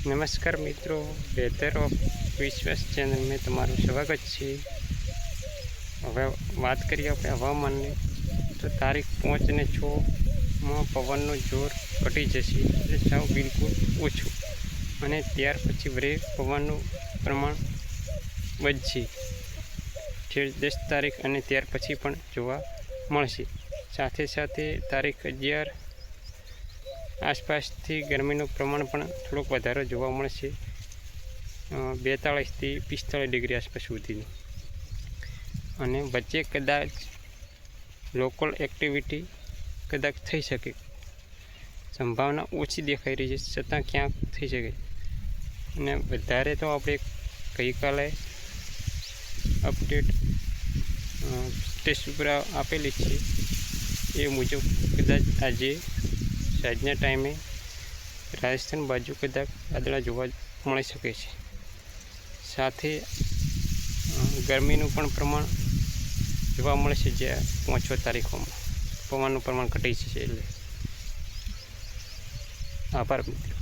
નમસ્કાર મિત્રો, weather of વિશ્વાસ ચેનલ में તમારું સ્વાગત છે। હવે વાત કરીએ આપણે હવામાનની, તો તારીખ 5 ને 6 પવનનું જોર ઘટી જશે, એટલે સાવ બિલકુલ ઓછું, અને ત્યાર પછી વરે પવનનું પ્રમાણ વધશે, 10 તારીખ અને ત્યાર પછી પણ જોવા મળશે। સાથે સાથે તારીખ 11 આસપાસથી ગરમીનું પ્રમાણ પણ થોડુંક વધારે જોવા મળશે, 42 થી 45 ડિગ્રી આસપાસ સુધીનું, અને વચ્ચે કદાચ લોકલ એક્ટિવિટી કદાચ થઈ શકે, સંભાવના ઓછી દેખાઈ રહી છે, છતાં ક્યાંક થઈ શકે। અને વધારે તો આપણે ગઈકાલે અપડેટ ટેસ્ટ ઉપર આપેલી છે, એ મુજબ કદાચ આજે સાંજના ટાઈમે રાજસ્થાન બાજુ કદાચ વાદળા જોવા મળી શકે છે। સાથે ગરમીનું પણ પ્રમાણ જોવા મળશે, જ્યાં 5 તારીખોમાં પવનનું પ્રમાણ ઘટી છે। એટલે આભાર મિત્રો।